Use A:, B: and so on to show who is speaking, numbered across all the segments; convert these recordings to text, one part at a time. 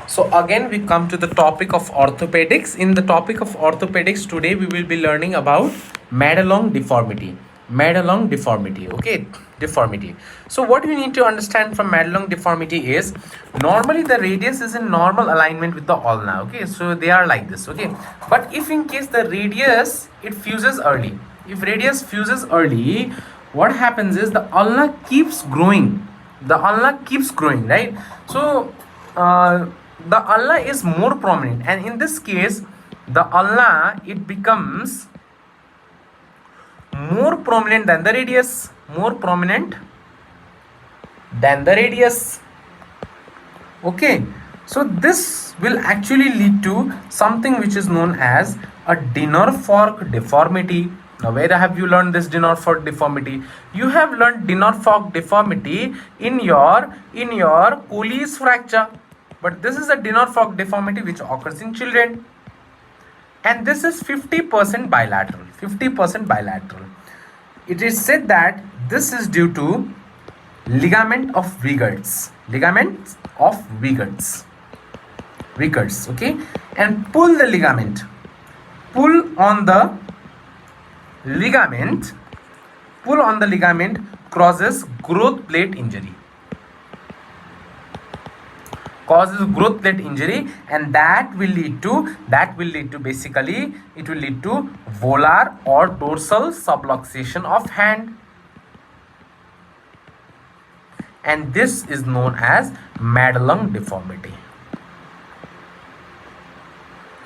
A: So again we come to the topic of orthopedics. In the topic of orthopedics today we will be learning about Medulung deformity. Medulung deformity. Okay, deformity. So what we need to understand from Medulung deformity is normally the radius is in normal alignment with the ulna. Okay, so they are like this. Okay, but if in case the radius it fuses early, if radius fuses early, what happens is the ulna keeps growing. The ulna keeps growing, right? So the ulna is more prominent, and in this case the ulna it becomes more prominent than the radius, more prominent than the radius. Okay, so this will actually lead to something which is known as a dinner fork deformity. Now where have you learned this dinner fork deformity? You have learned dinner fork deformity in your Colles fracture. But this is a dinner fork deformity which occurs in children, and this is 50% bilateral. 50% bilateral. It is said that this is due to ligament of Wigert's. Ligament of Wigert's. Wigert's. Okay, and pull the ligament. Pull on the ligament. Pull on the ligament causes growth plate injury. Causes growth plate injury, and that will lead to basically it will lead to volar or dorsal subluxation of hand, and this is known as Medulung deformity.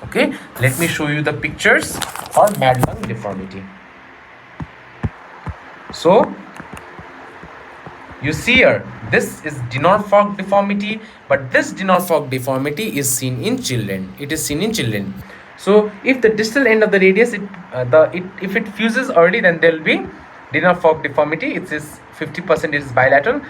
A: Okay, let me show you the pictures for Medulung deformity. So you see here, this is dinner fork deformity, but this dinner fork deformity is seen in children. It is seen in children. So if the distal end of the radius, if it fuses early, then there will be dinner fork deformity. It is 50% is bilateral.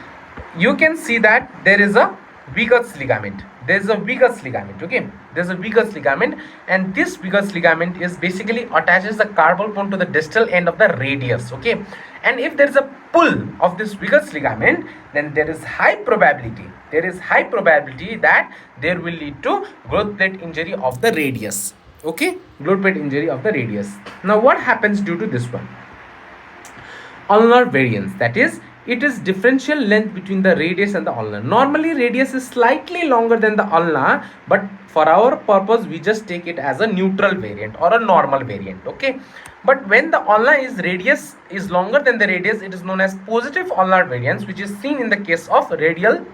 A: You can see that there is a Wigert's ligament. There is a Wigert's ligament. Okay, there is a Wigert's ligament, and this Wigert's ligament is basically attaches the carpal bone to the distal end of the radius. Okay, and if there is a pull of this Wigert's ligament, then there is high probability. There is high probability that there will lead to growth plate injury of the radius. Okay, growth plate injury of the radius. Now, what happens due to this one? Ulnar variance, that is, it is differential length between the radius and the ulna. Normally radius is slightly longer than the ulna, but for our purpose we just take it as a neutral variant or a normal variant. Okay, but when the ulna is radius is longer than the radius, it is known as positive ulnar variance, which is seen in the case of radial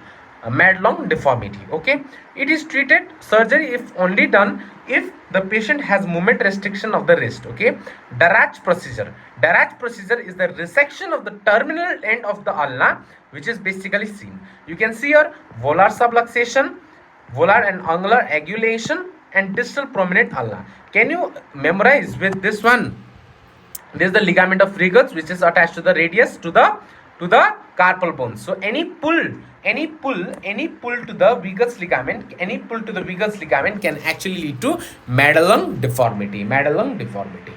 A: Medulung deformity. Okay, it is treated surgery if only done if the patient has movement restriction of the wrist. Okay, Darach procedure. Darach procedure is the resection of the terminal end of the ulna, which is basically seen. You can see here volar subluxation, volar and angular angulation, and distal prominent ulna. Can you memorize with this one? This is the ligament of Wigert's, which is attached to the radius to the carpal bone. So any pull to the Wigert's ligament, can actually lead to Medulung deformity. Medulung deformity.